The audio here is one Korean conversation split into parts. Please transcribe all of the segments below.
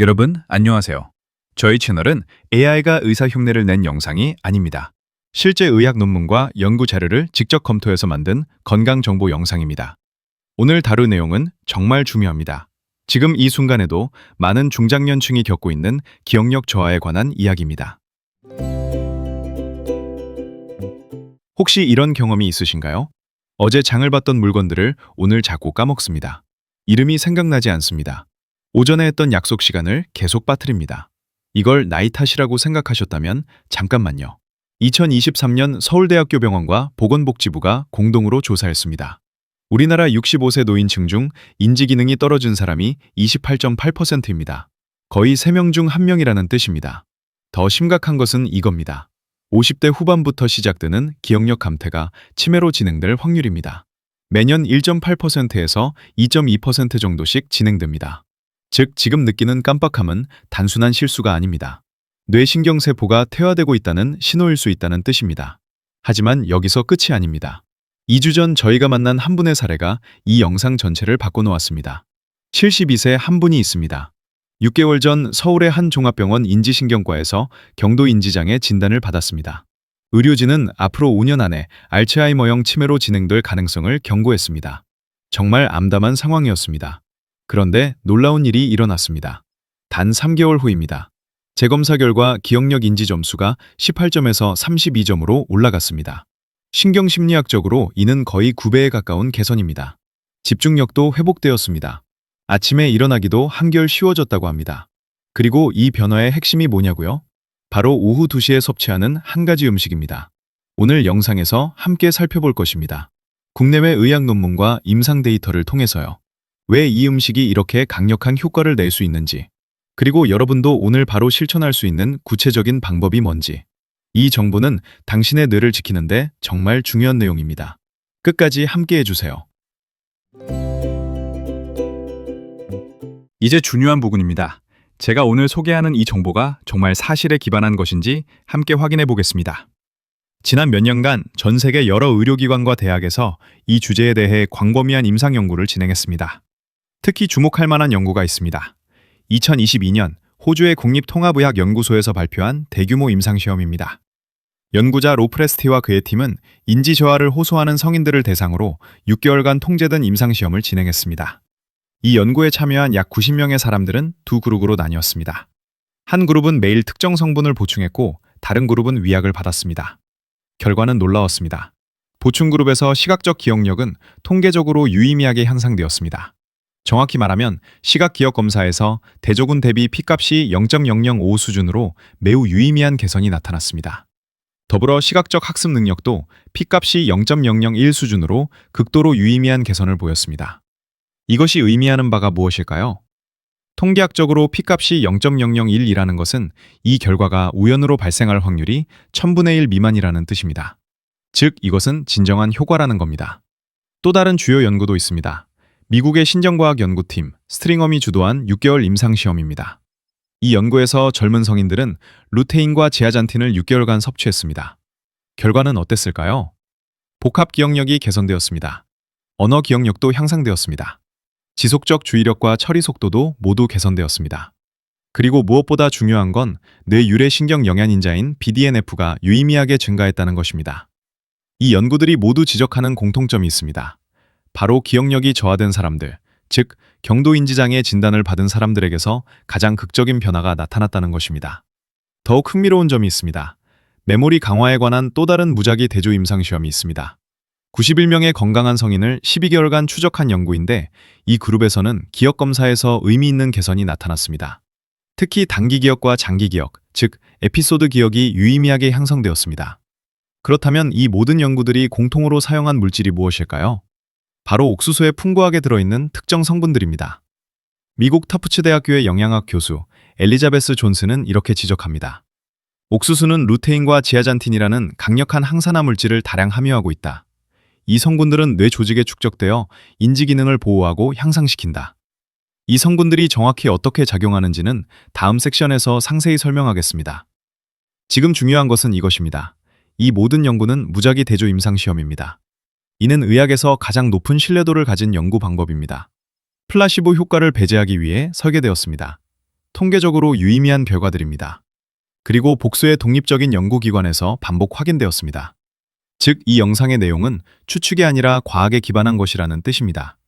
여러분, 안녕하세요. 저희 채널은 AI가 의사 흉내를 낸 영상이 아닙니다. 실제 의학 논문과 연구 자료를 직접 검토해서 만든 건강 정보 영상입니다. 오늘 다룰 내용은 정말 중요합니다. 지금 이 순간에도 많은 중장년층이 겪고 있는 기억력 저하에 관한 이야기입니다. 혹시 이런 경험이 있으신가요? 어제 장을 봤던 물건들을 오늘 자꾸 까먹습니다. 이름이 생각나지 않습니다. 오전에 했던 약속 시간을 계속 빠뜨립니다. 이걸 나이 탓이라고 생각하셨다면 잠깐만요. 2023년 서울대학교 병원과 보건복지부가 공동으로 조사했습니다. 우리나라 65세 노인층 중 인지 기능이 떨어진 사람이 28.8%입니다. 거의 3명 중 1명이라는 뜻입니다. 더 심각한 것은 이겁니다. 50대 후반부터 시작되는 기억력 감퇴가 치매로 진행될 확률입니다. 매년 1.8%에서 2.2% 정도씩 진행됩니다. 즉, 지금 느끼는 깜빡함은 단순한 실수가 아닙니다. 뇌신경세포가 퇴화되고 있다는 신호일 수 있다는 뜻입니다. 하지만 여기서 끝이 아닙니다. 2주 전 저희가 만난 한 분의 사례가 이 영상 전체를 바꿔놓았습니다. 72세 한 분이 있습니다. 6개월 전 서울의 한 종합병원 인지신경과에서 경도 인지장애 진단을 받았습니다. 의료진은 앞으로 5년 안에 알츠하이머형 치매로 진행될 가능성을 경고했습니다. 정말 암담한 상황이었습니다. 그런데 놀라운 일이 일어났습니다. 단 3개월 후입니다. 재검사 결과 기억력 인지 점수가 18점에서 32점으로 올라갔습니다. 신경심리학적으로 이는 거의 9배에 가까운 개선입니다. 집중력도 회복되었습니다. 아침에 일어나기도 한결 쉬워졌다고 합니다. 그리고 이 변화의 핵심이 뭐냐고요? 바로 오후 2시에 섭취하는 한 가지 음식입니다. 오늘 영상에서 함께 살펴볼 것입니다. 국내외 의학 논문과 임상 데이터를 통해서요. 왜 이 음식이 이렇게 강력한 효과를 낼 수 있는지, 그리고 여러분도 오늘 바로 실천할 수 있는 구체적인 방법이 뭔지. 이 정보는 당신의 뇌를 지키는데 정말 중요한 내용입니다. 끝까지 함께 해주세요. 이제 중요한 부분입니다. 제가 오늘 소개하는 이 정보가 정말 사실에 기반한 것인지 함께 확인해 보겠습니다. 지난 몇 년간 전 세계 여러 의료기관과 대학에서 이 주제에 대해 광범위한 임상 연구를 진행했습니다. 특히 주목할 만한 연구가 있습니다. 2022년 호주의 국립통합의학연구소에서 발표한 대규모 임상시험입니다. 연구자 로프레스티와 그의 팀은 인지 저하를 호소하는 성인들을 대상으로 6개월간 통제된 임상시험을 진행했습니다. 이 연구에 참여한 약 90명의 사람들은 두 그룹으로 나뉘었습니다. 한 그룹은 매일 특정 성분을 보충했고 다른 그룹은 위약을 받았습니다. 결과는 놀라웠습니다. 보충 그룹에서 시각적 기억력은 통계적으로 유의미하게 향상되었습니다. 정확히 말하면 시각 기억 검사에서 대조군 대비 P값이 0.005 수준으로 매우 유의미한 개선이 나타났습니다. 더불어 시각적 학습 능력도 P값이 0.001 수준으로 극도로 유의미한 개선을 보였습니다. 이것이 의미하는 바가 무엇일까요? 통계학적으로 P값이 0.001이라는 것은 이 결과가 우연으로 발생할 확률이 1000분의 1 미만이라는 뜻입니다. 즉, 이것은 진정한 효과라는 겁니다. 또 다른 주요 연구도 있습니다. 미국의 신정과학 연구팀 스트링엄이 주도한 6개월 임상시험입니다. 이 연구에서 젊은 성인들은 루테인과 제아잔틴을 6개월간 섭취했습니다. 결과는 어땠을까요? 복합 기억력이 개선되었습니다. 언어 기억력도 향상되었습니다. 지속적 주의력과 처리 속도도 모두 개선되었습니다. 그리고 무엇보다 중요한 건 뇌 유래 신경 영양인자인 BDNF가 유의미하게 증가했다는 것입니다. 이 연구들이 모두 지적하는 공통점이 있습니다. 바로 기억력이 저하된 사람들, 즉 경도인지장애 진단을 받은 사람들에게서 가장 극적인 변화가 나타났다는 것입니다. 더욱 흥미로운 점이 있습니다. 메모리 강화에 관한 또 다른 무작위 대조 임상시험이 있습니다. 91명의 건강한 성인을 12개월간 추적한 연구인데 이 그룹에서는 기억 검사에서 의미 있는 개선이 나타났습니다. 특히 단기 기억과 장기 기억, 즉 에피소드 기억이 유의미하게 향상되었습니다. 그렇다면 이 모든 연구들이 공통으로 사용한 물질이 무엇일까요? 바로 옥수수에 풍부하게 들어있는 특정 성분들입니다. 미국 터프츠 대학교의 영양학 교수 엘리자베스 존스는 이렇게 지적합니다. 옥수수는 루테인과 지아잔틴이라는 강력한 항산화 물질을 다량 함유하고 있다. 이 성분들은 뇌 조직에 축적되어 인지 기능을 보호하고 향상시킨다. 이 성분들이 정확히 어떻게 작용하는지는 다음 섹션에서 상세히 설명하겠습니다. 지금 중요한 것은 이것입니다. 이 모든 연구는 무작위 대조 임상시험입니다. 이는 의학에서 가장 높은 신뢰도를 가진 연구 방법입니다. 플라시보 효과를 배제하기 위해 설계되었습니다. 통계적으로 유의미한 결과들입니다. 그리고 복수의 독립적인 연구기관에서 반복 확인되었습니다. 즉, 이 영상의 내용은 추측이 아니라 과학에 기반한 것이라는 뜻입니다.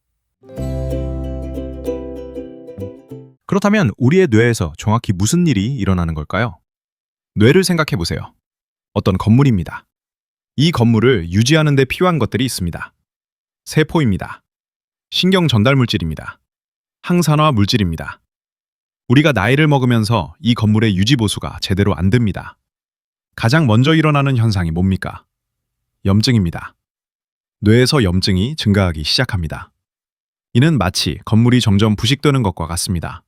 그렇다면 우리의 뇌에서 정확히 무슨 일이 일어나는 걸까요? 뇌를 생각해 보세요. 어떤 건물입니다. 이 건물을 유지하는 데 필요한 것들이 있습니다. 세포입니다. 신경 전달 물질입니다. 항산화 물질입니다. 우리가 나이를 먹으면서 이 건물의 유지 보수가 제대로 안 됩니다. 가장 먼저 일어나는 현상이 뭡니까? 염증입니다. 뇌에서 염증이 증가하기 시작합니다. 이는 마치 건물이 점점 부식되는 것과 같습니다.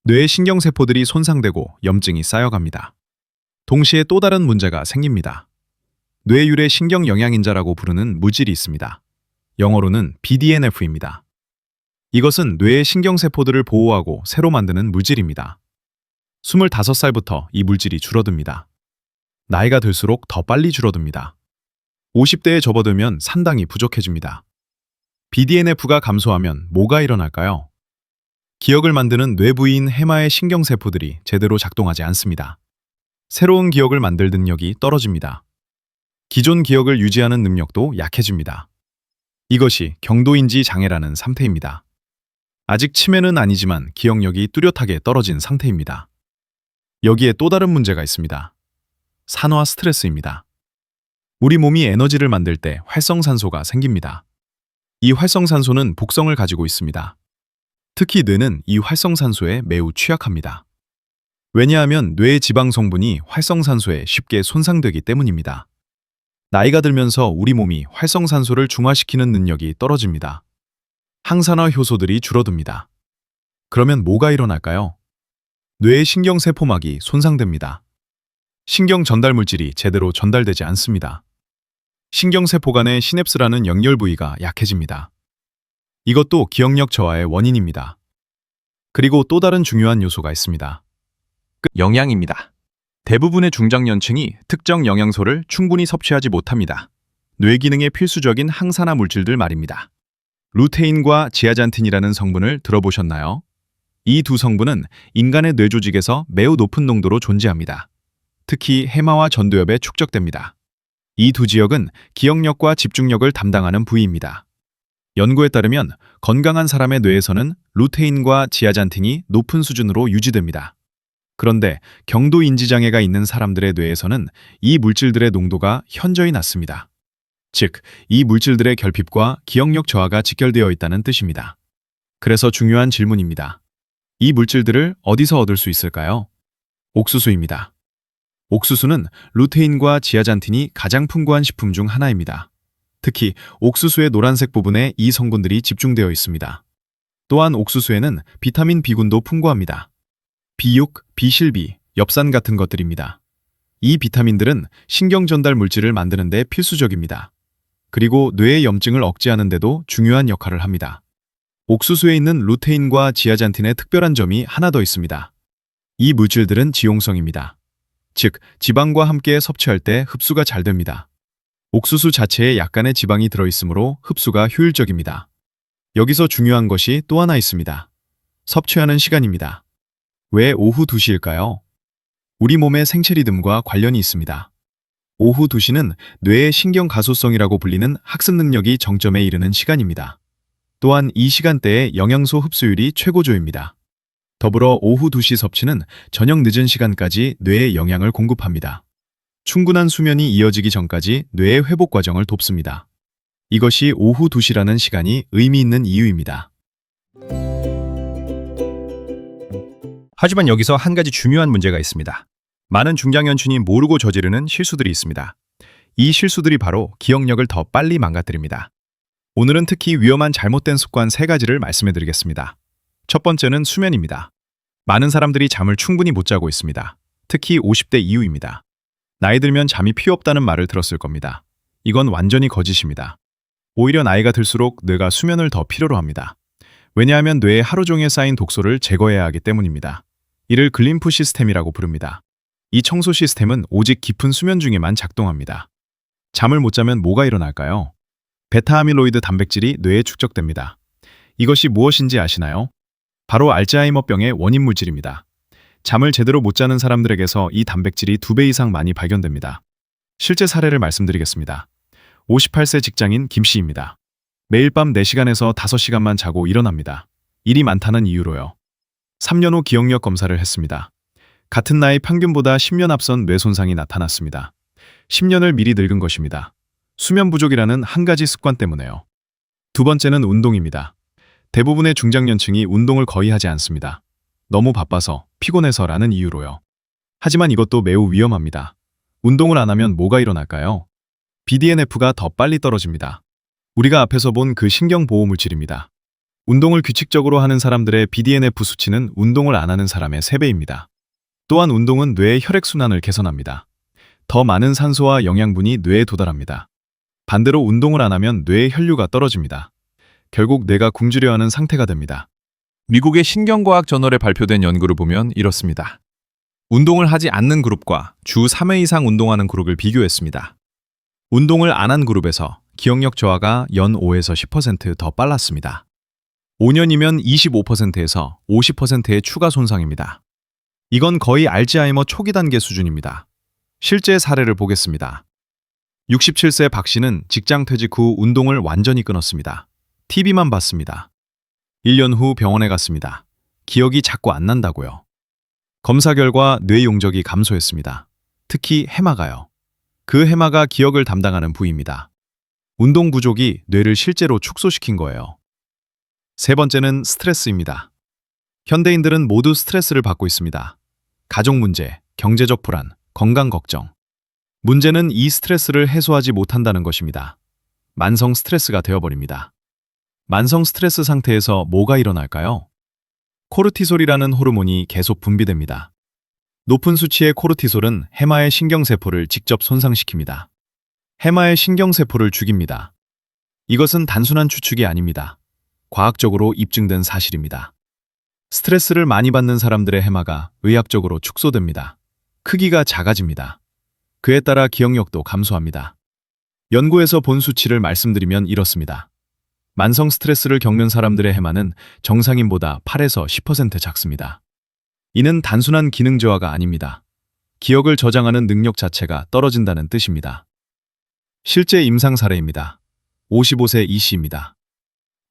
뇌의 신경세포들이 손상되고 염증이 쌓여갑니다. 동시에 또 다른 문제가 생깁니다. 뇌율의 신경영양인자라고 부르는 물질이 있습니다. 영어로는 BDNF입니다. 이것은 뇌의 신경세포들을 보호하고 새로 만드는 물질입니다. 25살부터 이 물질이 줄어듭니다. 나이가 들수록 더 빨리 줄어듭니다. 50대에 접어들면 상당히 부족해집니다. BDNF가 감소하면 뭐가 일어날까요? 기억을 만드는 뇌부위인 해마의 신경세포들이 제대로 작동하지 않습니다. 새로운 기억을 만들 능력이 떨어집니다. 기존 기억을 유지하는 능력도 약해집니다. 이것이 경도인지 장애라는 상태입니다. 아직 치매는 아니지만 기억력이 뚜렷하게 떨어진 상태입니다. 여기에 또 다른 문제가 있습니다. 산화 스트레스입니다. 우리 몸이 에너지를 만들 때 활성산소가 생깁니다. 이 활성산소는 복성을 가지고 있습니다. 특히 뇌는 이 활성산소에 매우 취약합니다. 왜냐하면 뇌의 지방 성분이 활성산소에 쉽게 손상되기 때문입니다. 나이가 들면서 우리 몸이 활성산소를 중화시키는 능력이 떨어집니다. 항산화 효소들이 줄어듭니다. 그러면 뭐가 일어날까요? 뇌의 신경세포막이 손상됩니다. 신경 전달 물질이 제대로 전달되지 않습니다. 신경세포 간의 시냅스라는 연결 부위가 약해집니다. 이것도 기억력 저하의 원인입니다. 그리고 또 다른 중요한 요소가 있습니다. 영양입니다. 대부분의 중장년층이 특정 영양소를 충분히 섭취하지 못합니다. 뇌 기능에 필수적인 항산화 물질들 말입니다. 루테인과 지아잔틴이라는 성분을 들어보셨나요? 이 두 성분은 인간의 뇌 조직에서 매우 높은 농도로 존재합니다. 특히 해마와 전두엽에 축적됩니다. 이 두 지역은 기억력과 집중력을 담당하는 부위입니다. 연구에 따르면 건강한 사람의 뇌에서는 루테인과 지아잔틴이 높은 수준으로 유지됩니다. 그런데 경도 인지장애가 있는 사람들의 뇌에서는 이 물질들의 농도가 현저히 낮습니다. 즉, 이 물질들의 결핍과 기억력 저하가 직결되어 있다는 뜻입니다. 그래서 중요한 질문입니다. 이 물질들을 어디서 얻을 수 있을까요? 옥수수입니다. 옥수수는 루테인과 지아잔틴이 가장 풍부한 식품 중 하나입니다. 특히 옥수수의 노란색 부분에 이 성분들이 집중되어 있습니다. 또한 옥수수에는 비타민 B군도 풍부합니다. B6, 비실비, 엽산 같은 것들입니다. 이 비타민들은 신경 전달 물질을 만드는 데 필수적입니다. 그리고 뇌의 염증을 억제하는 데도 중요한 역할을 합니다. 옥수수에 있는 루테인과 지아잔틴의 특별한 점이 하나 더 있습니다. 이 물질들은 지용성입니다. 즉, 지방과 함께 섭취할 때 흡수가 잘 됩니다. 옥수수 자체에 약간의 지방이 들어있으므로 흡수가 효율적입니다. 여기서 중요한 것이 또 하나 있습니다. 섭취하는 시간입니다. 왜 오후 2시일까요? 우리 몸의 생체 리듬과 관련이 있습니다. 오후 2시는 뇌의 신경 가소성이라고 불리는 학습 능력이 정점에 이르는 시간입니다. 또한 이 시간대에 영양소 흡수율이 최고조입니다. 더불어 오후 2시 섭취는 저녁 늦은 시간까지 뇌에 영양을 공급합니다. 충분한 수면이 이어지기 전까지 뇌의 회복 과정을 돕습니다. 이것이 오후 2시라는 시간이 의미 있는 이유입니다. 하지만 여기서 한 가지 중요한 문제가 있습니다. 많은 중장년층이 모르고 저지르는 실수들이 있습니다. 이 실수들이 바로 기억력을 더 빨리 망가뜨립니다. 오늘은 특히 위험한 잘못된 습관 3가지를 말씀해드리겠습니다. 첫 번째는 수면입니다. 많은 사람들이 잠을 충분히 못 자고 있습니다. 특히 50대 이후입니다. 나이 들면 잠이 필요 없다는 말을 들었을 겁니다. 이건 완전히 거짓입니다. 오히려 나이가 들수록 뇌가 수면을 더 필요로 합니다. 왜냐하면 뇌에 하루 종일 쌓인 독소를 제거해야 하기 때문입니다. 이를 글림프 시스템이라고 부릅니다. 이 청소 시스템은 오직 깊은 수면 중에만 작동합니다. 잠을 못 자면 뭐가 일어날까요? 베타아밀로이드 단백질이 뇌에 축적됩니다. 이것이 무엇인지 아시나요? 바로 알츠하이머병의 원인 물질입니다. 잠을 제대로 못 자는 사람들에게서 이 단백질이 2배 이상 많이 발견됩니다. 실제 사례를 말씀드리겠습니다. 58세 직장인 김 씨입니다. 매일 밤 4시간에서 5시간만 자고 일어납니다. 일이 많다는 이유로요. 3년 후 기억력 검사를 했습니다. 같은 나이 평균보다 10년 앞선 뇌 손상이 나타났습니다. 10년을 미리 늙은 것입니다. 수면 부족이라는 한 가지 습관 때문에요. 두 번째는 운동입니다. 대부분의 중장년층이 운동을 거의 하지 않습니다. 너무 바빠서, 피곤해서라는 이유로요. 하지만 이것도 매우 위험합니다. 운동을 안 하면 뭐가 일어날까요? BDNF가 더 빨리 떨어집니다. 우리가 앞에서 본 그 신경보호물질입니다. 운동을 규칙적으로 하는 사람들의 BDNF 수치는 운동을 안 하는 사람의 3배입니다. 또한 운동은 뇌의 혈액순환을 개선합니다. 더 많은 산소와 영양분이 뇌에 도달합니다. 반대로 운동을 안 하면 뇌의 혈류가 떨어집니다. 결국 뇌가 굶주려 하는 상태가 됩니다. 미국의 신경과학 저널에 발표된 연구를 보면 이렇습니다. 운동을 하지 않는 그룹과 주 3회 이상 운동하는 그룹을 비교했습니다. 운동을 안 한 그룹에서 기억력 저하가 연 5에서 10%더 빨랐습니다. 5년이면 25%에서 50%의 추가 손상입니다. 이건 거의 알츠하이머 초기 단계 수준입니다. 실제 사례를 보겠습니다. 67세 박 씨는 직장 퇴직 후 운동을 완전히 끊었습니다. TV만 봤습니다. 1년 후 병원에 갔습니다. 기억이 자꾸 안 난다고요. 검사 결과 뇌 용적이 감소했습니다. 특히 해마가요. 그 해마가 기억을 담당하는 부위입니다. 운동 부족이 뇌를 실제로 축소시킨 거예요. 세 번째는 스트레스입니다. 현대인들은 모두 스트레스를 받고 있습니다. 가족 문제, 경제적 불안, 건강 걱정. 문제는 이 스트레스를 해소하지 못한다는 것입니다. 만성 스트레스가 되어버립니다. 만성 스트레스 상태에서 뭐가 일어날까요? 코르티솔이라는 호르몬이 계속 분비됩니다. 높은 수치의 코르티솔은 해마의 신경세포를 직접 손상시킵니다. 해마의 신경세포를 죽입니다. 이것은 단순한 추측이 아닙니다. 과학적으로 입증된 사실입니다. 스트레스를 많이 받는 사람들의 해마가 의학적으로 축소됩니다. 크기가 작아집니다. 그에 따라 기억력도 감소합니다. 연구에서 본 수치를 말씀드리면 이렇습니다. 만성 스트레스를 겪는 사람들의 해마는 정상인보다 8에서 10% 작습니다. 이는 단순한 기능 저하가 아닙니다. 기억을 저장하는 능력 자체가 떨어진다는 뜻입니다. 실제 임상 사례입니다. 55세 이 씨입니다.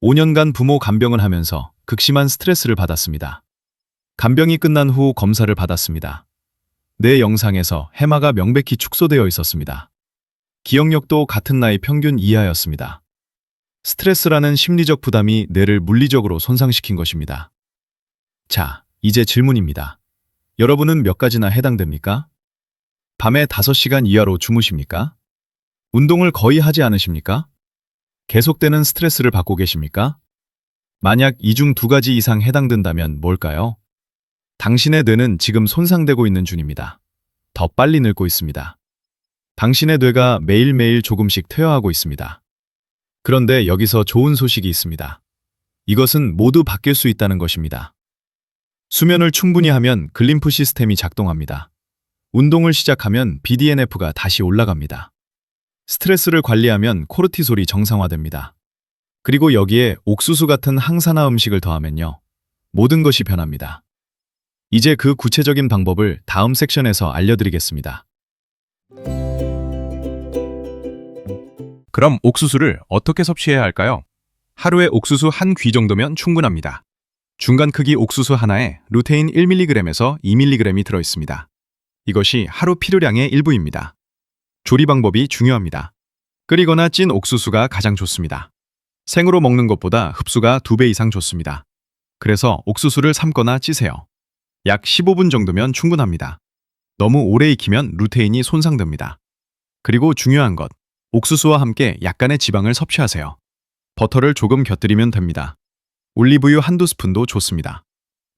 5년간 부모 간병을 하면서 극심한 스트레스를 받았습니다. 간병이 끝난 후 검사를 받았습니다. 뇌 영상에서 해마가 명백히 축소되어 있었습니다. 기억력도 같은 나이 평균 이하였습니다. 스트레스라는 심리적 부담이 뇌를 물리적으로 손상시킨 것입니다. 자, 이제 질문입니다. 여러분은 몇 가지나 해당됩니까? 밤에 5시간 이하로 주무십니까? 운동을 거의 하지 않으십니까? 계속되는 스트레스를 받고 계십니까? 만약 이 중 2가지 이상 해당된다면 뭘까요? 당신의 뇌는 지금 손상되고 있는 중입니다. 더 빨리 늙고 있습니다. 당신의 뇌가 매일매일 조금씩 퇴화하고 있습니다. 그런데 여기서 좋은 소식이 있습니다. 이것은 모두 바뀔 수 있다는 것입니다. 수면을 충분히 하면 글림프 시스템이 작동합니다. 운동을 시작하면 BDNF가 다시 올라갑니다. 스트레스를 관리하면 코르티솔이 정상화됩니다. 그리고 여기에 옥수수 같은 항산화 음식을 더하면요. 모든 것이 변합니다. 이제 그 구체적인 방법을 다음 섹션에서 알려드리겠습니다. 그럼 옥수수를 어떻게 섭취해야 할까요? 하루에 옥수수 한 귀 정도면 충분합니다. 중간 크기 옥수수 하나에 루테인 1mg에서 2mg이 들어있습니다. 이것이 하루 필요량의 일부입니다. 조리 방법이 중요합니다. 끓이거나 찐 옥수수가 가장 좋습니다. 생으로 먹는 것보다 흡수가 2배 이상 좋습니다. 그래서 옥수수를 삶거나 찌세요. 약 15분 정도면 충분합니다. 너무 오래 익히면 루테인이 손상됩니다. 그리고 중요한 것, 옥수수와 함께 약간의 지방을 섭취하세요. 버터를 조금 곁들이면 됩니다. 올리브유 한두 스푼도 좋습니다.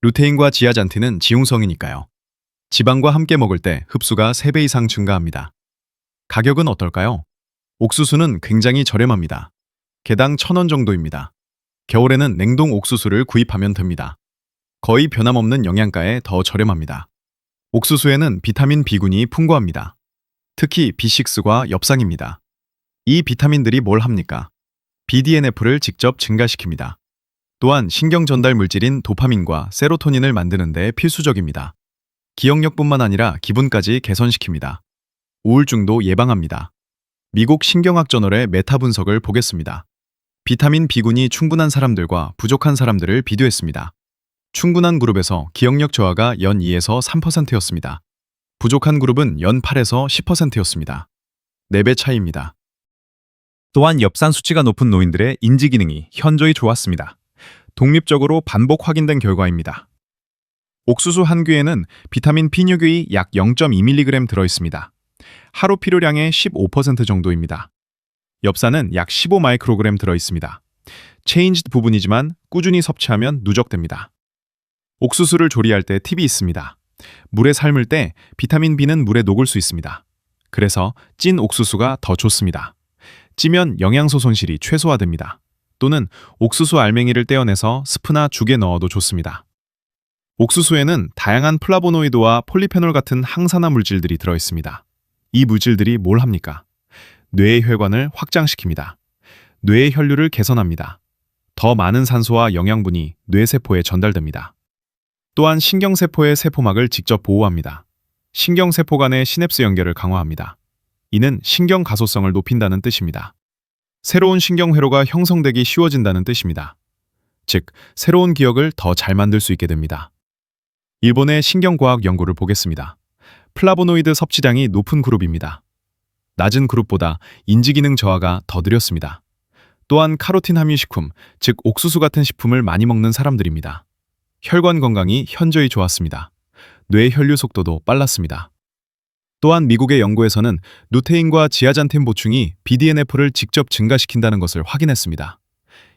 루테인과 지아잔틴은 지용성이니까요. 지방과 함께 먹을 때 흡수가 3배 이상 증가합니다. 가격은 어떨까요? 옥수수는 굉장히 저렴합니다. 개당 1,000원 정도입니다. 겨울에는 냉동 옥수수를 구입하면 됩니다. 거의 변함없는 영양가에 더 저렴합니다. 옥수수에는 비타민 B군이 풍부합니다. 특히 B6과 엽산입니다. 이 비타민들이 뭘 합니까? BDNF를 직접 증가시킵니다. 또한 신경 전달 물질인 도파민과 세로토닌을 만드는 데 필수적입니다. 기억력뿐만 아니라 기분까지 개선시킵니다. 우울증도 예방합니다. 미국 신경학 저널의 메타 분석을 보겠습니다. 비타민 B군이 충분한 사람들과 부족한 사람들을 비교했습니다. 충분한 그룹에서 기억력 저하가 연 2에서 3%였습니다. 부족한 그룹은 연 8에서 10%였습니다. 4배 차이입니다. 또한 엽산 수치가 높은 노인들의 인지 기능이 현저히 좋았습니다. 독립적으로 반복 확인된 결과입니다. 옥수수 한 귀에는 비타민 P6이 약 0.2mg 들어있습니다. 하루 필요량의 15% 정도입니다. 엽산은 약 15마이크로그램 들어있습니다. 체인지드 부분이지만 꾸준히 섭취하면 누적됩니다. 옥수수를 조리할 때 팁이 있습니다. 물에 삶을 때 비타민 B는 물에 녹을 수 있습니다. 그래서 찐 옥수수가 더 좋습니다. 찌면 영양소 손실이 최소화됩니다. 또는 옥수수 알맹이를 떼어내서 스프나 죽에 넣어도 좋습니다. 옥수수에는 다양한 플라보노이드와 폴리페놀 같은 항산화 물질들이 들어있습니다. 이 물질들이 뭘 합니까? 뇌의 혈관을 확장시킵니다. 뇌의 혈류를 개선합니다. 더 많은 산소와 영양분이 뇌세포에 전달됩니다. 또한 신경세포의 세포막을 직접 보호합니다. 신경세포 간의 시냅스 연결을 강화합니다. 이는 신경 가소성을 높인다는 뜻입니다. 새로운 신경회로가 형성되기 쉬워진다는 뜻입니다. 즉, 새로운 기억을 더 잘 만들 수 있게 됩니다. 일본의 신경과학 연구를 보겠습니다. 플라보노이드 섭취량이 높은 그룹입니다. 낮은 그룹보다 인지기능 저하가 더 느렸습니다. 또한 카로틴 함유 식품, 즉 옥수수 같은 식품을 많이 먹는 사람들입니다. 혈관 건강이 현저히 좋았습니다. 뇌 혈류 속도도 빨랐습니다. 또한 미국의 연구에서는 루테인과 지아잔틴 보충이 BDNF를 직접 증가시킨다는 것을 확인했습니다.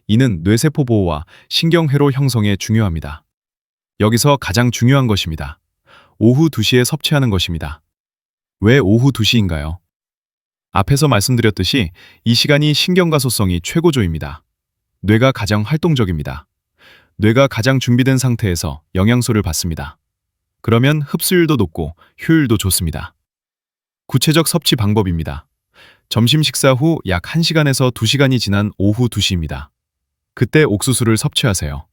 이는 뇌세포 보호와 신경회로 형성에 중요합니다. 여기서 가장 중요한 것입니다. 오후 2시에 섭취하는 것입니다. 왜 오후 2시인가요? 앞에서 말씀드렸듯이 이 시간이 신경가소성이 최고조입니다. 뇌가 가장 활동적입니다. 뇌가 가장 준비된 상태에서 영양소를 받습니다. 그러면 흡수율도 높고 효율도 좋습니다. 구체적 섭취 방법입니다. 점심 식사 후 약 1시간에서 2시간이 지난 오후 2시입니다. 그때 옥수수를 섭취하세요.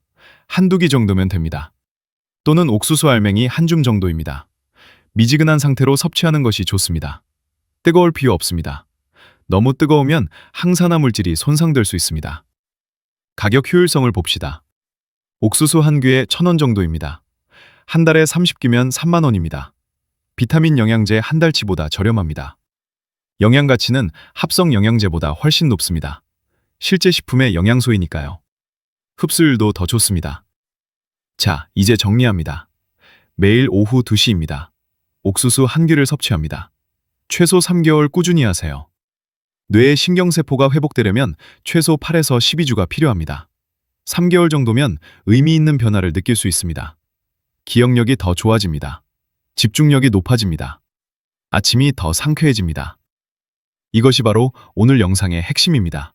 한두 귀 정도면 됩니다. 또는 옥수수 알맹이 한 줌 정도입니다. 미지근한 상태로 섭취하는 것이 좋습니다. 뜨거울 필요 없습니다. 너무 뜨거우면 항산화 물질이 손상될 수 있습니다. 가격 효율성을 봅시다. 옥수수 한 귀에 1,000원 정도입니다. 한 달에 30귀면 3만 원입니다. 비타민 영양제 한 달치보다 저렴합니다. 영양 가치는 합성 영양제보다 훨씬 높습니다. 실제 식품의 영양소이니까요. 흡수율도 더 좋습니다. 자, 이제 정리합니다. 매일 오후 2시입니다. 옥수수 한 귀를 섭취합니다. 최소 3개월 꾸준히 하세요. 뇌의 신경세포가 회복되려면 최소 8에서 12주가 필요합니다. 3개월 정도면 의미 있는 변화를 느낄 수 있습니다. 기억력이 더 좋아집니다. 집중력이 높아집니다. 아침이 더 상쾌해집니다. 이것이 바로 오늘 영상의 핵심입니다.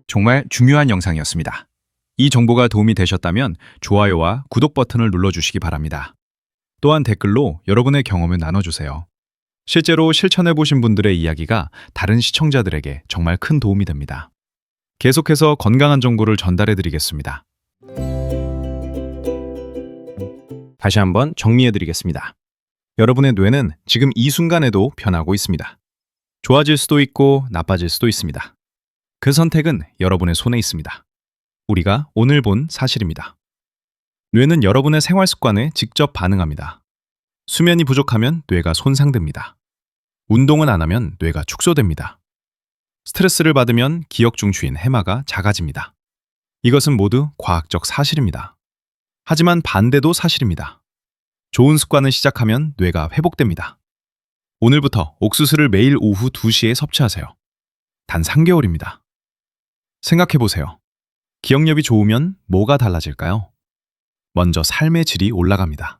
정말 중요한 영상이었습니다. 이 정보가 도움이 되셨다면 좋아요와 구독 버튼을 눌러주시기 바랍니다. 또한 댓글로 여러분의 경험을 나눠주세요. 실제로 실천해보신 분들의 이야기가 다른 시청자들에게 정말 큰 도움이 됩니다. 계속해서 건강한 정보를 전달해드리겠습니다. 다시 한번 정리해드리겠습니다. 여러분의 뇌는 지금 이 순간에도 변하고 있습니다. 좋아질 수도 있고 나빠질 수도 있습니다. 그 선택은 여러분의 손에 있습니다. 우리가 오늘 본 사실입니다. 뇌는 여러분의 생활 습관에 직접 반응합니다. 수면이 부족하면 뇌가 손상됩니다. 운동은 안 하면 뇌가 축소됩니다. 스트레스를 받으면 기억 중추인 해마가 작아집니다. 이것은 모두 과학적 사실입니다. 하지만 반대도 사실입니다. 좋은 습관을 시작하면 뇌가 회복됩니다. 오늘부터 옥수수를 매일 오후 2시에 섭취하세요. 단 3개월입니다. 생각해보세요. 기억력이 좋으면 뭐가 달라질까요? 먼저 삶의 질이 올라갑니다.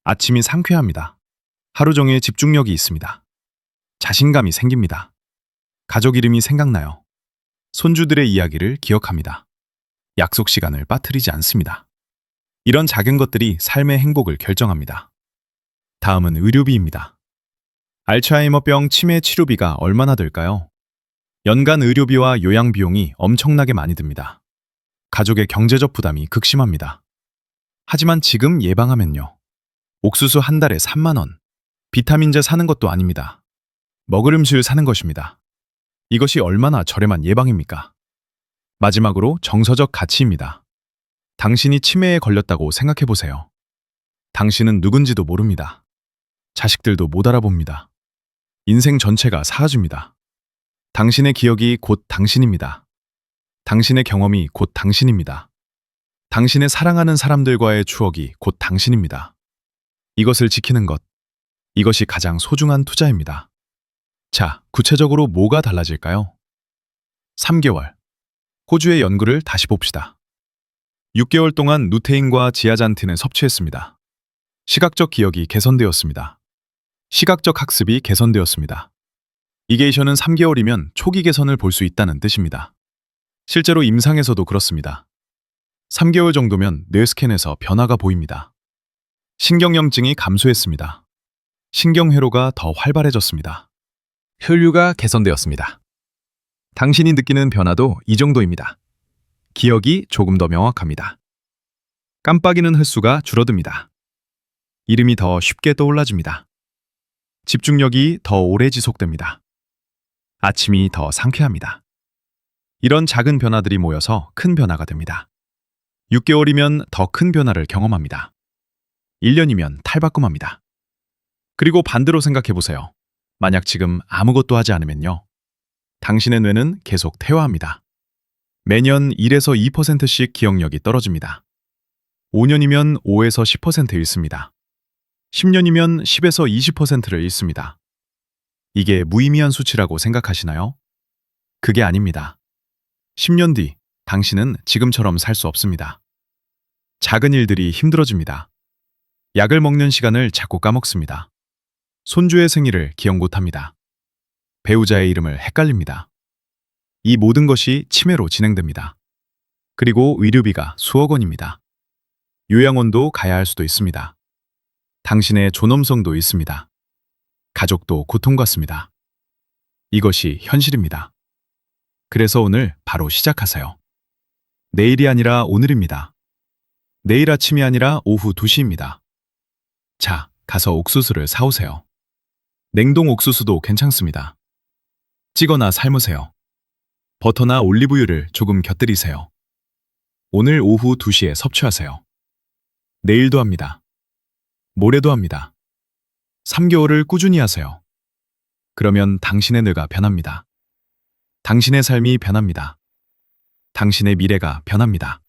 아침이 상쾌합니다. 하루 종일 집중력이 있습니다. 자신감이 생깁니다. 가족 이름이 생각나요. 손주들의 이야기를 기억합니다. 약속 시간을 빠뜨리지 않습니다. 이런 작은 것들이 삶의 행복을 결정합니다. 다음은 의료비입니다. 알츠하이머병 치매 치료비가 얼마나 될까요? 연간 의료비와 요양 비용이 엄청나게 많이 듭니다. 가족의 경제적 부담이 극심합니다. 하지만 지금 예방하면요. 옥수수 한 달에 3만 원. 비타민제 사는 것도 아닙니다. 먹을 음식 사는 것입니다. 이것이 얼마나 저렴한 예방입니까? 마지막으로 정서적 가치입니다. 당신이 치매에 걸렸다고 생각해 보세요. 당신은 누군지도 모릅니다. 자식들도 못 알아봅니다. 인생 전체가 사라집니다. 당신의 기억이 곧 당신입니다. 당신의 경험이 곧 당신입니다. 당신의 사랑하는 사람들과의 추억이 곧 당신입니다. 이것을 지키는 것, 이것이 가장 소중한 투자입니다. 자, 구체적으로 뭐가 달라질까요? 3개월. 호주의 연구를 다시 봅시다. 6개월 동안 누테인과 지아잔틴을 섭취했습니다. 시각적 기억이 개선되었습니다. 시각적 학습이 개선되었습니다. 이게이션은 3개월이면 초기 개선을 볼 수 있다는 뜻입니다. 실제로 임상에서도 그렇습니다. 3개월 정도면 뇌 스캔에서 변화가 보입니다. 신경염증이 감소했습니다. 신경회로가 더 활발해졌습니다. 혈류가 개선되었습니다. 당신이 느끼는 변화도 이 정도입니다. 기억이 조금 더 명확합니다. 깜빡이는 횟수가 줄어듭니다. 이름이 더 쉽게 떠올라집니다. 집중력이 더 오래 지속됩니다. 아침이 더 상쾌합니다. 이런 작은 변화들이 모여서 큰 변화가 됩니다. 6개월이면 더 큰 변화를 경험합니다. 1년이면 탈바꿈합니다. 그리고 반대로 생각해 보세요. 만약 지금 아무것도 하지 않으면요. 당신의 뇌는 계속 퇴화합니다. 매년 1에서 2%씩 기억력이 떨어집니다. 5년이면 5에서 10% 잃습니다. 10년이면 10에서 20%를 잃습니다. 이게 무의미한 수치라고 생각하시나요? 그게 아닙니다. 10년 뒤 당신은 지금처럼 살 수 없습니다. 작은 일들이 힘들어집니다. 약을 먹는 시간을 자꾸 까먹습니다. 손주의 생일을 기억 못합니다. 배우자의 이름을 헷갈립니다. 이 모든 것이 치매로 진행됩니다. 그리고 의료비가 수억 원입니다. 요양원도 가야 할 수도 있습니다. 당신의 존엄성도 있습니다. 가족도 고통받습니다. 이것이 현실입니다. 그래서 오늘 바로 시작하세요. 내일이 아니라 오늘입니다. 내일 아침이 아니라 오후 2시입니다. 자, 가서 옥수수를 사오세요. 냉동 옥수수도 괜찮습니다. 찌거나 삶으세요. 버터나 올리브유를 조금 곁들이세요. 오늘 오후 2시에 섭취하세요. 내일도 합니다. 모레도 합니다. 3개월을 꾸준히 하세요. 그러면 당신의 뇌가 변합니다. 당신의 삶이 변합니다. 당신의 미래가 변합니다.